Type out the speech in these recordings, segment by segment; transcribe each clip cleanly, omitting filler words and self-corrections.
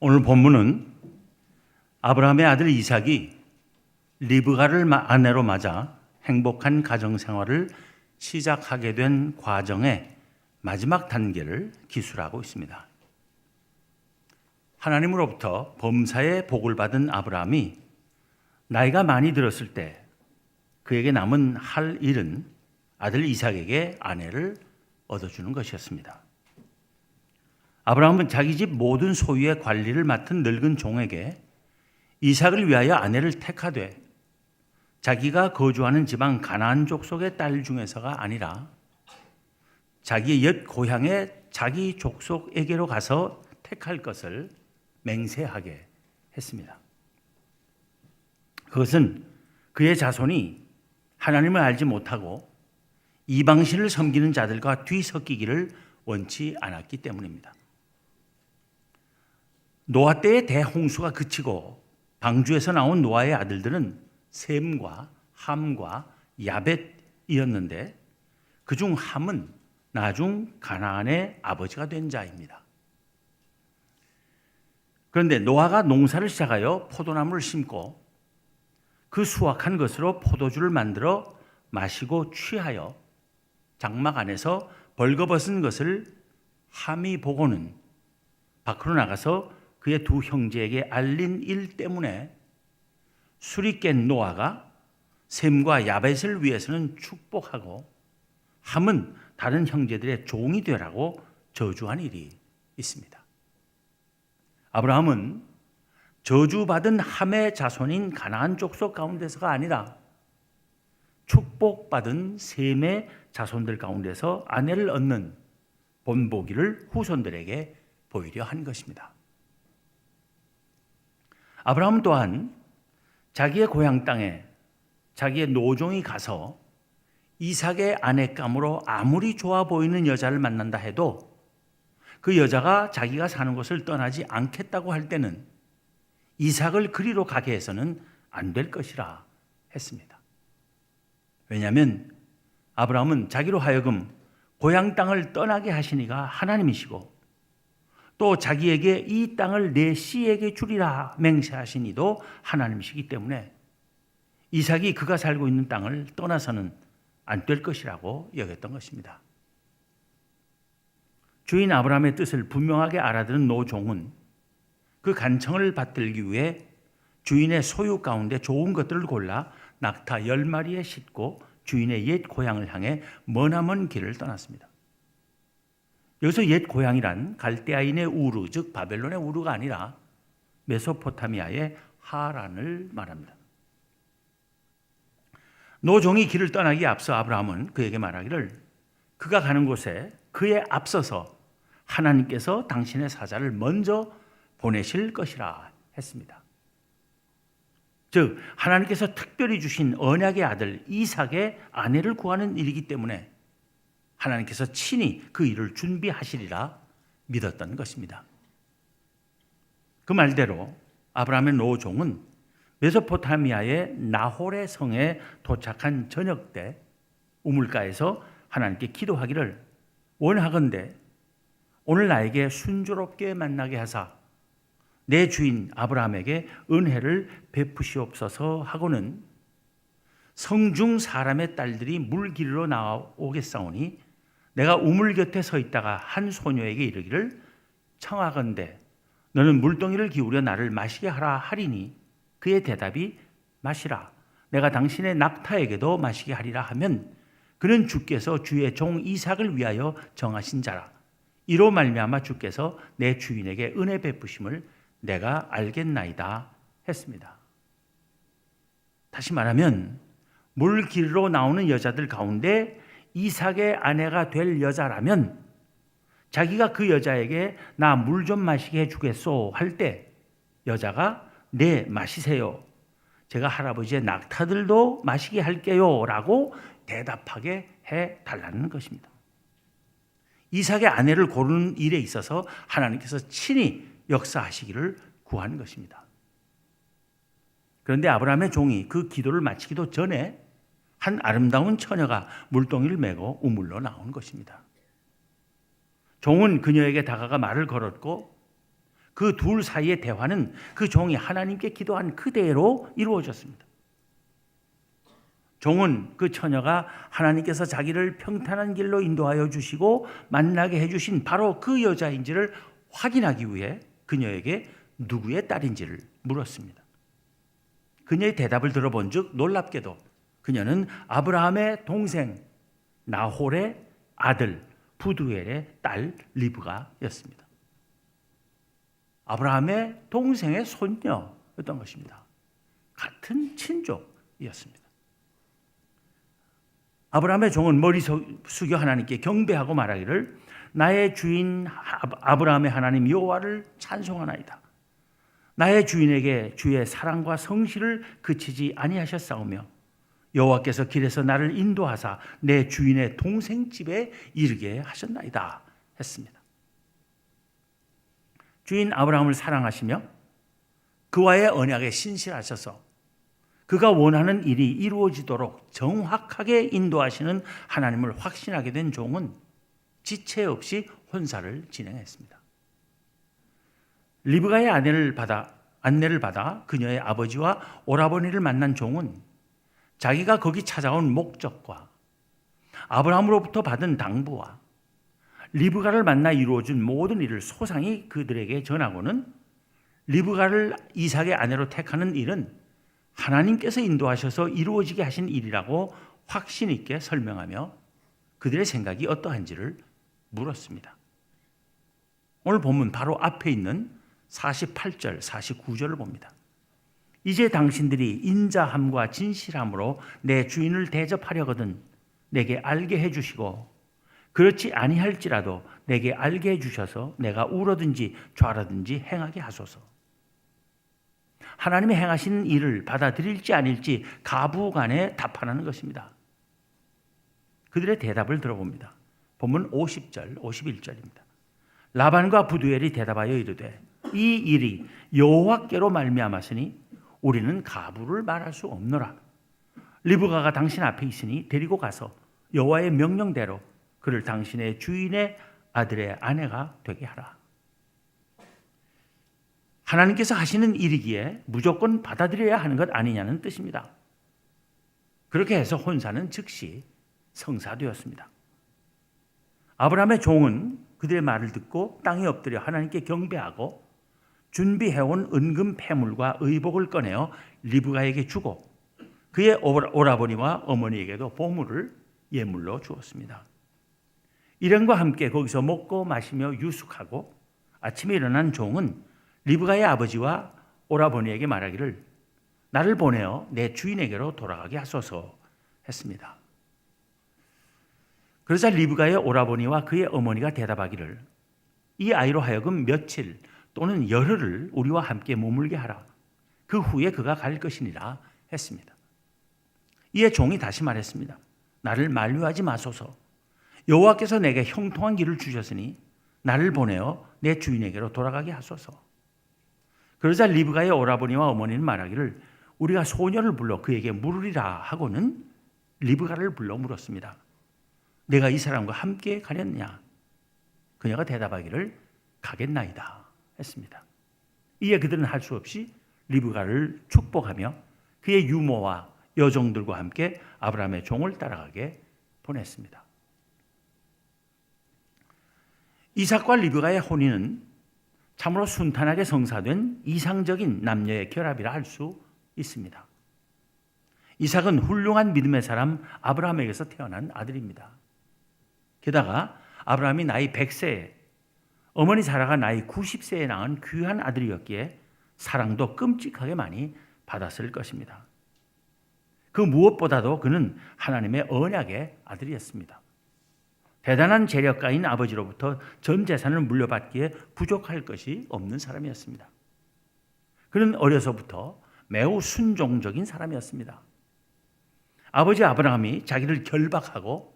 오늘 본문은 아브라함의 아들 이삭이 리브가를 아내로 맞아 행복한 가정 생활을 시작하게 된 과정의 마지막 단계를 기술하고 있습니다. 하나님으로부터 범사의 복을 받은 아브라함이 나이가 많이 들었을 때 그에게 남은 할 일은 아들 이삭에게 아내를 얻어주는 것이었습니다. 아브라함은 자기 집 모든 소유의 관리를 맡은 늙은 종에게 이삭을 위하여 아내를 택하되 자기가 거주하는 지방 가나안 족속의 딸 중에서가 아니라 자기의 옛 고향의 자기 족속에게로 가서 택할 것을 맹세하게 했습니다. 그것은 그의 자손이 하나님을 알지 못하고 이방신을 섬기는 자들과 뒤섞이기를 원치 않았기 때문입니다. 노아 때의 대홍수가 그치고 방주에서 나온 노아의 아들들은 셈과 함과 야벳이었는데 그중 함은 나중 가나안의 아버지가 된 자입니다. 그런데 노아가 농사를 시작하여 포도나무를 심고 그 수확한 것으로 포도주를 만들어 마시고 취하여 장막 안에서 벌거벗은 것을 함이 보고는 밖으로 나가서 그의 두 형제에게 알린 일 때문에 술이 깬 노아가 셈과 야벳을 위해서는 축복하고 함은 다른 형제들의 종이 되라고 저주한 일이 있습니다. 아브라함은 저주받은 함의 자손인 가나안 족속 가운데서가 아니라 축복받은 셈의 자손들 가운데서 아내를 얻는 본보기를 후손들에게 보이려 한 것입니다. 아브라함 또한 자기의 고향 땅에 자기의 노종이 가서 이삭의 아내감으로 아무리 좋아 보이는 여자를 만난다 해도 그 여자가 자기가 사는 곳을 떠나지 않겠다고 할 때는 이삭을 그리로 가게 해서는 안 될 것이라 했습니다. 왜냐하면 아브라함은 자기로 하여금 고향 땅을 떠나게 하신 이가 하나님이시고 또 자기에게 이 땅을 내 씨에게 주리라 맹세하신 이도 하나님이시기 때문에 이삭이 그가 살고 있는 땅을 떠나서는 안 될 것이라고 여겼던 것입니다. 주인 아브라함의 뜻을 분명하게 알아들은 노종은 그 간청을 받들기 위해 주인의 소유 가운데 좋은 것들을 골라 낙타 10마리에 싣고 주인의 옛 고향을 향해 머나먼 길을 떠났습니다. 여기서 옛 고향이란 갈대아인의 우르, 즉 바벨론의 우르가 아니라 메소포타미아의 하란을 말합니다. 노종이 길을 떠나기에 앞서 아브라함은 그에게 말하기를 그가 가는 곳에 그에 앞서서 하나님께서 당신의 사자를 먼저 보내실 것이라 했습니다. 즉 하나님께서 특별히 주신 언약의 아들 이삭의 아내를 구하는 일이기 때문에 하나님께서 친히 그 일을 준비하시리라 믿었던 것입니다. 그 말대로 아브라함의 노종은 메소포타미아의 나홀의 성에 도착한 저녁 때 우물가에서 하나님께 기도하기를 원하건대 오늘 나에게 순조롭게 만나게 하사 내 주인 아브라함에게 은혜를 베푸시옵소서 하고는 성중 사람의 딸들이 물 기르러 나오겠사오니 내가 우물 곁에 서 있다가 한 소녀에게 이르기를 청하건대 너는 물동이를 기울여 나를 마시게 하라 하리니 그의 대답이 마시라 내가 당신의 낙타에게도 마시게 하리라 하면 그는 주께서 주의 종 이삭을 위하여 정하신 자라 이로 말미암아 주께서 내 주인에게 은혜 베푸심을 내가 알겠나이다 했습니다. 다시 말하면 물 기르러 나오는 여자들 가운데 이삭의 아내가 될 여자라면 자기가 그 여자에게 나 물 좀 마시게 해주겠소 할 때 여자가 네 마시세요. 제가 할아버지의 낙타들도 마시게 할게요 라고 대답하게 해달라는 것입니다. 이삭의 아내를 고르는 일에 있어서 하나님께서 친히 역사하시기를 구한 것입니다. 그런데 아브라함의 종이 그 기도를 마치기도 전에 한 아름다운 처녀가 물동이를 메고 우물로 나온 것입니다. 종은 그녀에게 다가가 말을 걸었고 그 둘 사이의 대화는 그 종이 하나님께 기도한 그대로 이루어졌습니다. 종은 그 처녀가 하나님께서 자기를 평탄한 길로 인도하여 주시고 만나게 해주신 바로 그 여자인지를 확인하기 위해 그녀에게 누구의 딸인지를 물었습니다. 그녀의 대답을 들어본 즉 놀랍게도 그녀는 아브라함의 동생 나홀의 아들 부두엘의 딸 리브가였습니다. 아브라함의 동생의 손녀였던 것입니다. 같은 친족이었습니다. 아브라함의 종은 머리 숙여 하나님께 경배하고 말하기를 나의 주인 아브라함의 하나님 여호와를 찬송하나이다. 나의 주인에게 주의 사랑과 성실을 그치지 아니하셨사오며 여호와께서 길에서 나를 인도하사 내 주인의 동생 집에 이르게 하셨나이다 했습니다. 주인 아브라함을 사랑하시며 그와의 언약에 신실하셔서 그가 원하는 일이 이루어지도록 정확하게 인도하시는 하나님을 확신하게 된 종은 지체 없이 혼사를 진행했습니다. 리브가의 안내를 받아 그녀의 아버지와 오라버니를 만난 종은 자기가 거기 찾아온 목적과 아브라함으로부터 받은 당부와 리브가를 만나 이루어진 모든 일을 소상히 그들에게 전하고는 리브가를 이삭의 아내로 택하는 일은 하나님께서 인도하셔서 이루어지게 하신 일이라고 확신 있게 설명하며 그들의 생각이 어떠한지를 물었습니다. 오늘 본문 바로 앞에 있는 48절, 49절을 봅니다. 이제 당신들이 인자함과 진실함으로 내 주인을 대접하려거든 내게 알게 해주시고 그렇지 아니할지라도 내게 알게 해주셔서 내가 우러든지 좌라든지 행하게 하소서. 하나님이 행하시는 일을 받아들일지 아닐지 가부간에 답하는 것입니다. 그들의 대답을 들어봅니다. 본문 50절, 51절입니다. 라반과 부두엘이 대답하여 이르되 이 일이 여호와께로 말미암았으니 우리는 가부를 말할 수 없노라. 리브가가 당신 앞에 있으니 데리고 가서 여호와의 명령대로 그를 당신의 주인의 아들의 아내가 되게 하라. 하나님께서 하시는 일이기에 무조건 받아들여야 하는 것 아니냐는 뜻입니다. 그렇게 해서 혼사는 즉시 성사되었습니다. 아브라함의 종은 그들의 말을 듣고 땅에 엎드려 하나님께 경배하고 준비해온 은금 패물과 의복을 꺼내어 리브가에게 주고 그의 오라버니와 어머니에게도 보물을 예물로 주었습니다. 일행과 함께 거기서 먹고 마시며 유숙하고 아침에 일어난 종은 리브가의 아버지와 오라버니에게 말하기를 나를 보내어 내 주인에게로 돌아가게 하소서 했습니다. 그러자 리브가의 오라버니와 그의 어머니가 대답하기를 이 아이로 하여금 며칠 또는 열흘을 우리와 함께 머물게 하라. 그 후에 그가 갈 것이니라 했습니다. 이에 종이 다시 말했습니다. 나를 만류하지 마소서. 여호와께서 내게 형통한 길을 주셨으니 나를 보내어 내 주인에게로 돌아가게 하소서. 그러자 리브가의 오라버니와 어머니는 말하기를 우리가 소녀를 불러 그에게 물으리라 하고는 리브가를 불러 물었습니다. 내가 이 사람과 함께 가렸냐? 그녀가 대답하기를 가겠나이다 했습니다. 이에 그들은 할 수 없이 리브가를 축복하며 그의 유모와 여종들과 함께 아브라함의 종을 따라가게 보냈습니다. 이삭과 리브가의 혼인은 참으로 순탄하게 성사된 이상적인 남녀의 결합이라 할 수 있습니다. 이삭은 훌륭한 믿음의 사람 아브라함에게서 태어난 아들입니다. 게다가 아브라함이 나이 100세에 어머니 사라가 나이 90세에 낳은 귀한 아들이었기에 사랑도 끔찍하게 많이 받았을 것입니다. 그 무엇보다도 그는 하나님의 언약의 아들이었습니다. 대단한 재력가인 아버지로부터 전 재산을 물려받기에 부족할 것이 없는 사람이었습니다. 그는 어려서부터 매우 순종적인 사람이었습니다. 아버지 아브라함이 자기를 결박하고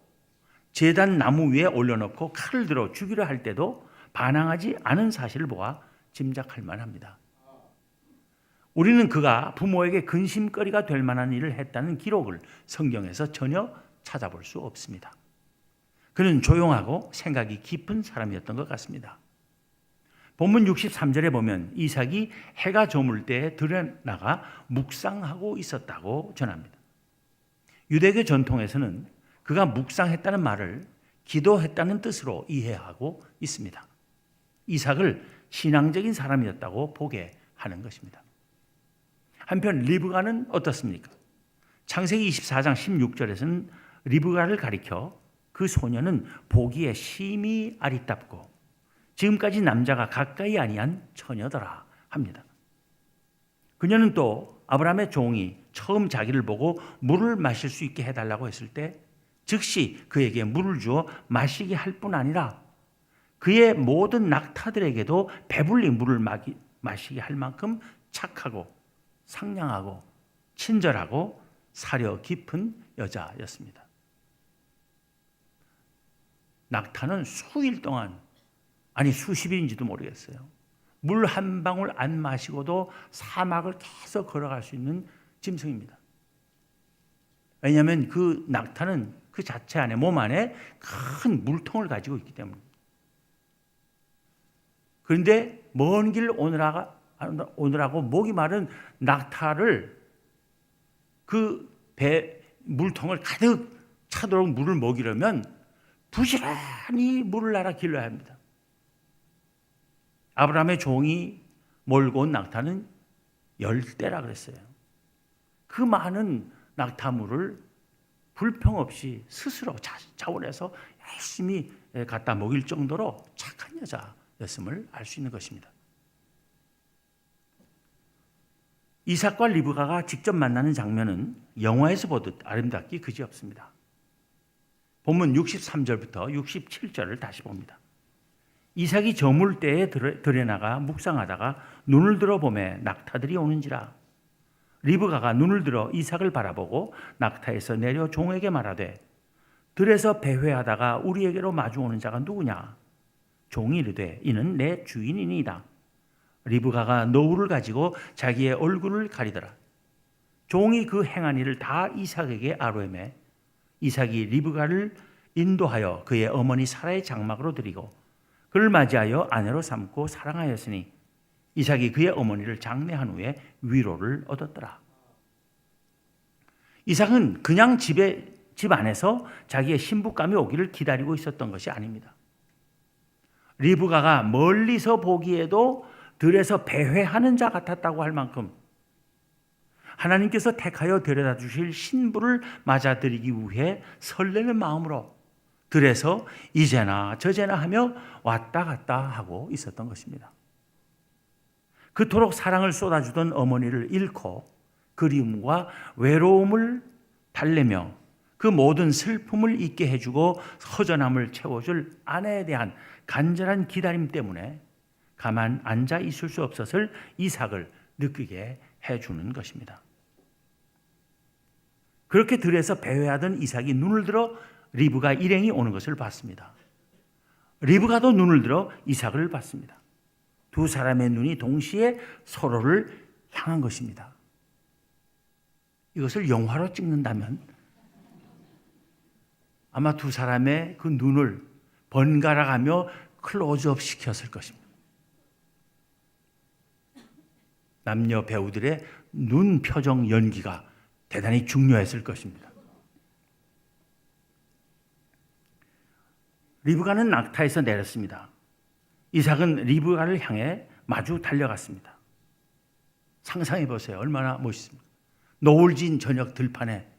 제단 나무 위에 올려놓고 칼을 들어 죽이려 할 때도 반항하지 않은 사실을 보아 짐작할 만합니다. 우리는 그가 부모에게 근심거리가 될 만한 일을 했다는 기록을 성경에서 전혀 찾아볼 수 없습니다. 그는 조용하고 생각이 깊은 사람이었던 것 같습니다. 본문 63절에 보면 이삭이 해가 저물 때에 들여나가 묵상하고 있었다고 전합니다. 유대교 전통에서는 그가 묵상했다는 말을 기도했다는 뜻으로 이해하고 있습니다. 이삭을 신앙적인 사람이었다고 보게 하는 것입니다. 한편 리브가는 어떻습니까? 창세기 24장 16절에서는 리브가를 가리켜 그 소녀는 보기에 심히 아리답고 지금까지 남자가 가까이 아니한 처녀더라 합니다. 그녀는 또 아브라함의 종이 처음 자기를 보고 물을 마실 수 있게 해달라고 했을 때 즉시 그에게 물을 주어 마시게 할 뿐 아니라 그의 모든 낙타들에게도 배불리 물을 마시게 할 만큼 착하고 상냥하고 친절하고 사려 깊은 여자였습니다. 낙타는 수일 동안, 아니 수십 일인지도 모르겠어요, 물 한 방울 안 마시고도 사막을 계속 걸어갈 수 있는 짐승입니다. 왜냐하면 그 낙타는 그 자체 안에, 몸 안에 큰 물통을 가지고 있기 때문입니다. 그런데 먼 길 오느라고 목이 마른 낙타를 그 물통을 가득 차도록 물을 먹이려면 부지런히 물을 날아 길러야 합니다. 아브라함의 종이 몰고 온 낙타는 10대라 그랬어요. 그 많은 낙타물을 불평 없이 스스로 자원해서 열심히 갖다 먹일 정도로 착한 여자였음을 알 수 있는 것입니다. 이삭과 리브가가 직접 만나는 장면은 영화에서 보듯 아름답기 그지없습니다. 본문 63절부터 67절을 다시 봅니다. 이삭이 저물 때에 들여나가 묵상하다가 눈을 들어 보매 낙타들이 오는지라. 리브가가 눈을 들어 이삭을 바라보고 낙타에서 내려 종에게 말하되 들에서 배회하다가 우리에게로 마주오는 자가 누구냐? 종이 이르되 이는 내 주인이니이다. 리브가가 노울을 가지고 자기의 얼굴을 가리더라. 종이 그 행한 일을 다 이삭에게 아뢰매 이삭이 리브가를 인도하여 그의 어머니 사라의 장막으로 드리고 그를 맞이하여 아내로 삼고 사랑하였으니 이삭이 그의 어머니를 장례한 후에 위로를 얻었더라. 이삭은 그냥 집 안에서 자기의 신부감이 오기를 기다리고 있었던 것이 아닙니다. 리브가가 멀리서 보기에도 들에서 배회하는 자 같았다고 할 만큼 하나님께서 택하여 데려다 주실 신부를 맞아들이기 위해 설레는 마음으로 들에서 이제나 저제나 하며 왔다 갔다 하고 있었던 것입니다. 그토록 사랑을 쏟아주던 어머니를 잃고 그리움과 외로움을 달래며 그 모든 슬픔을 잊게 해주고 허전함을 채워줄 아내에 대한 간절한 기다림 때문에 가만 앉아 있을 수 없었을 이삭을 느끼게 해주는 것입니다. 그렇게 들에서 배회하던 이삭이 눈을 들어 리브가 일행이 오는 것을 봤습니다. 리브가도 눈을 들어 이삭을 봤습니다. 두 사람의 눈이 동시에 서로를 향한 것입니다. 이것을 영화로 찍는다면 아마 두 사람의 그 눈을 번갈아가며 클로즈업 시켰을 것입니다. 남녀 배우들의 눈 표정 연기가 대단히 중요했을 것입니다. 리브가는 낙타에서 내렸습니다. 이삭은 리브가를 향해 마주 달려갔습니다. 상상해 보세요. 얼마나 멋있습니까? 노을진 저녁 들판에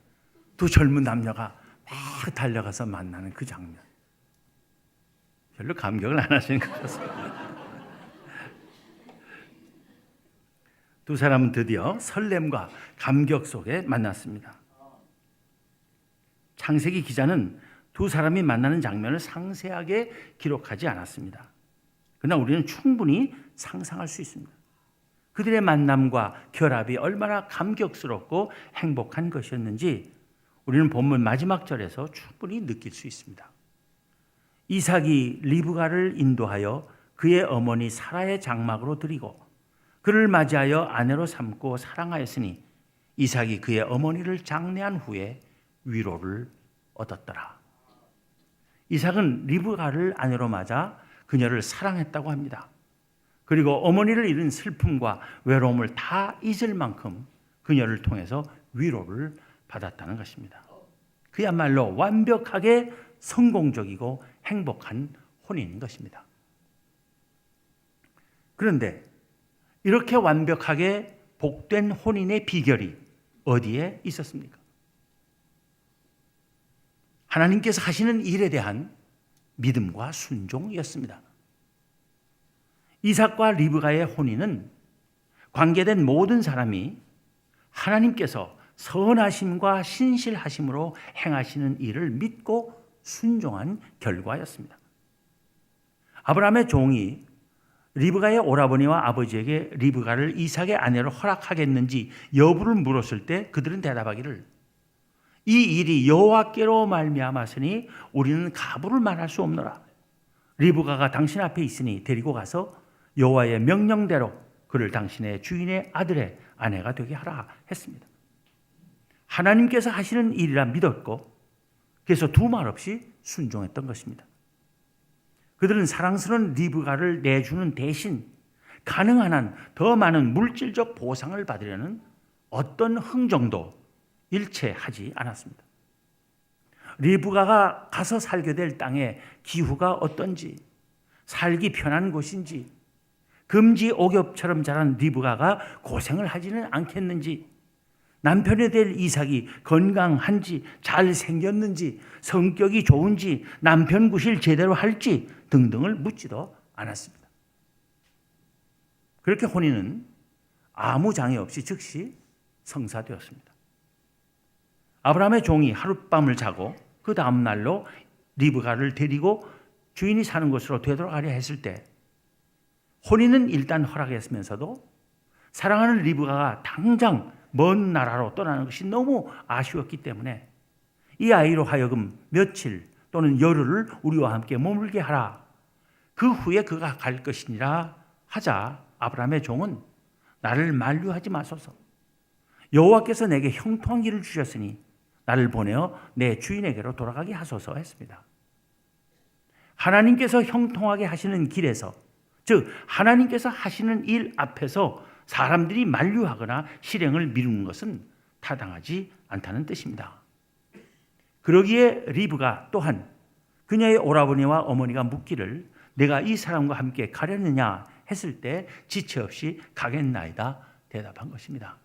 두 젊은 남녀가 막 달려가서 만나는 그 장면. 별로 감격을 안 하시는 것 같습니다. 두 사람은 드디어 설렘과 감격 속에 만났습니다. 창세기 기자는 두 사람이 만나는 장면을 상세하게 기록하지 않았습니다. 그러나 우리는 충분히 상상할 수 있습니다. 그들의 만남과 결합이 얼마나 감격스럽고 행복한 것이었는지 우리는 본문 마지막 절에서 충분히 느낄 수 있습니다. 이삭이 리브가를 인도하여 그의 어머니 사라의 장막으로 드리고 그를 맞이하여 아내로 삼고 사랑하였으니 이삭이 그의 어머니를 장례한 후에 위로를 얻었더라. 이삭은 리브가를 아내로 맞아 그녀를 사랑했다고 합니다. 그리고 어머니를 잃은 슬픔과 외로움을 다 잊을 만큼 그녀를 통해서 위로를 받았다는 것입니다. 그야말로 완벽하게 성공적이고 행복한 혼인인 것입니다. 그런데 이렇게 완벽하게 복된 혼인의 비결이 어디에 있었습니까? 하나님께서 하시는 일에 대한 믿음과 순종이었습니다. 이삭과 리브가의 혼인은 관계된 모든 사람이 하나님께서 선하심과 신실하심으로 행하시는 일을 믿고 순종한 결과였습니다. 아브라함의 종이 리브가의 오라버니와 아버지에게 리브가를 이삭의 아내로 허락하겠는지 여부를 물었을 때 그들은 대답하기를 이 일이 여호와께로 말미암았으니 우리는 가부를 말할 수 없노라. 리브가가 당신 앞에 있으니 데리고 가서 여호와의 명령대로 그를 당신의 주인의 아들의 아내가 되게 하라 했습니다. 하나님께서 하시는 일이라 믿었고 그래서 두말 없이 순종했던 것입니다. 그들은 사랑스러운 리브가를 내주는 대신 가능한 한 더 많은 물질적 보상을 받으려는 어떤 흥정도 일체 하지 않았습니다. 리브가가 가서 살게 될 땅의 기후가 어떤지, 살기 편한 곳인지, 금지 옥엽처럼 자란 리브가가 고생을 하지는 않겠는지, 남편이 될 이삭이 건강한지, 잘생겼는지, 성격이 좋은지, 남편 구실 제대로 할지 등등을 묻지도 않았습니다. 그렇게 혼인은 아무 장애 없이 즉시 성사되었습니다. 아브라함의 종이 하룻밤을 자고 그 다음 날로 리브가를 데리고 주인이 사는 곳으로 되돌아가려 했을 때 혼인은 일단 허락했으면서도 사랑하는 리브가가 당장 먼 나라로 떠나는 것이 너무 아쉬웠기 때문에 이 아이로 하여금 며칠 또는 열흘을 우리와 함께 머물게 하라. 그 후에 그가 갈 것이니라 하자 아브라함의 종은 나를 만류하지 마소서. 여호와께서 내게 형통한 길을 주셨으니 나를 보내어 내 주인에게로 돌아가게 하소서 했습니다. 하나님께서 형통하게 하시는 길에서, 즉 하나님께서 하시는 일 앞에서 사람들이 만류하거나 실행을 미루는 것은 타당하지 않다는 뜻입니다. 그러기에 리브가 또한 그녀의 오라버니와 어머니가 묻기를 내가 이 사람과 함께 가려느냐 했을 때 지체 없이 가겠나이다 대답한 것입니다.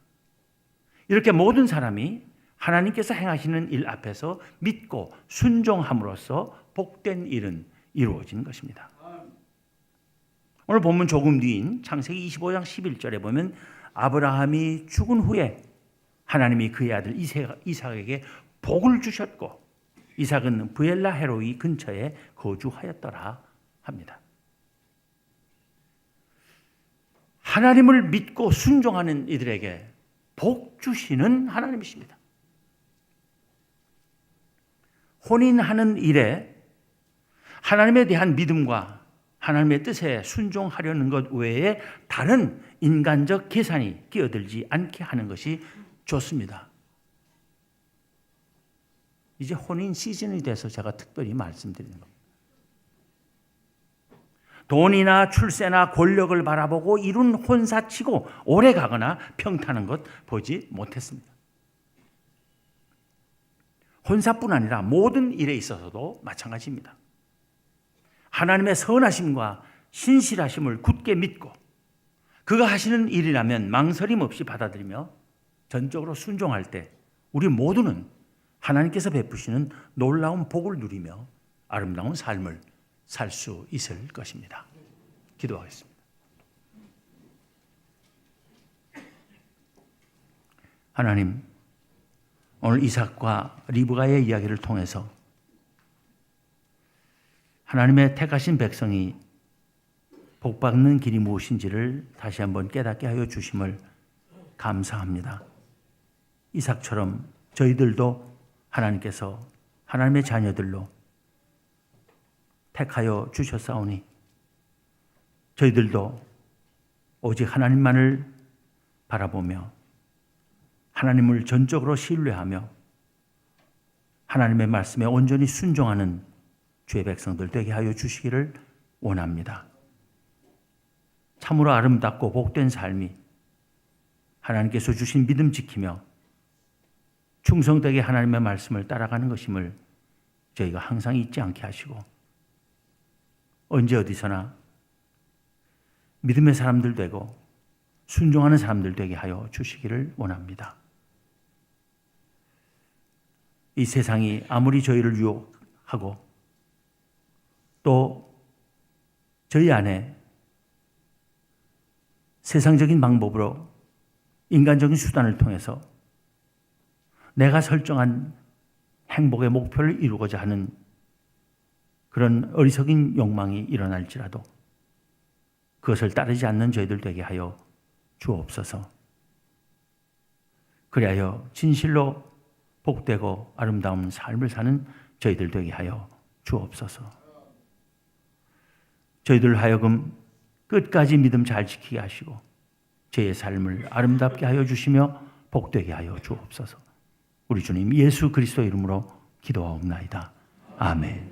이렇게 모든 사람이 하나님께서 행하시는 일 앞에서 믿고 순종함으로써 복된 일은 이루어진 것입니다. 오늘 본문 조금 뒤인 창세기 25장 11절에 보면 아브라함이 죽은 후에 하나님이 그의 아들 이삭에게 복을 주셨고 이삭은 브엘라 헤로이 근처에 거주하였더라 합니다. 하나님을 믿고 순종하는 이들에게 복 주시는 하나님이십니다. 혼인하는 일에 하나님에 대한 믿음과 하나님의 뜻에 순종하려는 것 외에 다른 인간적 계산이 끼어들지 않게 하는 것이 좋습니다. 이제 혼인 시즌이 돼서 제가 특별히 말씀드리는 겁니다. 돈이나 출세나 권력을 바라보고 이룬 혼사치고 오래 가거나 평탄한 것 보지 못했습니다. 혼사뿐 아니라 모든 일에 있어서도 마찬가지입니다. 하나님의 선하심과 신실하심을 굳게 믿고 그가 하시는 일이라면 망설임 없이 받아들이며 전적으로 순종할 때 우리 모두는 하나님께서 베푸시는 놀라운 복을 누리며 아름다운 삶을 살 수 있을 것입니다. 기도하겠습니다. 하나님, 오늘 이삭과 리브가의 이야기를 통해서 하나님의 택하신 백성이 복받는 길이 무엇인지를 다시 한번 깨닫게 하여 주심을 감사합니다. 이삭처럼 저희들도 하나님께서 하나님의 자녀들로 택하여 주셨사오니 저희들도 오직 하나님만을 바라보며 하나님을 전적으로 신뢰하며 하나님의 말씀에 온전히 순종하는 주의 백성들 되게 하여 주시기를 원합니다. 참 참으로 아름답고 복된 삶이 하나님께서 주신 믿음 지키며 충성되게 하나님의 말씀을 따라가는 것임을 저희가 항상 잊지 않게 하시고 언제 어디서나 믿음의 사람들 되고 순종하는 사람들 되게 하여 주시기를 원합니다. 이 세상이 아무리 저희를 유혹하고 또 저희 안에 세상적인 방법으로 인간적인 수단을 통해서 내가 설정한 행복의 목표를 이루고자 하는 그런 어리석은 욕망이 일어날지라도 그것을 따르지 않는 저희들 되게 하여 주옵소서. 그리하여 진실로 복되고 아름다운 삶을 사는 저희들 되게 하여 주옵소서. 저희들 하여금 끝까지 믿음 잘 지키게 하시고 저희의 삶을 아름답게 하여 주시며 복되게 하여 주옵소서. 우리 주님 예수 그리스도 이름으로 기도하옵나이다. 아멘.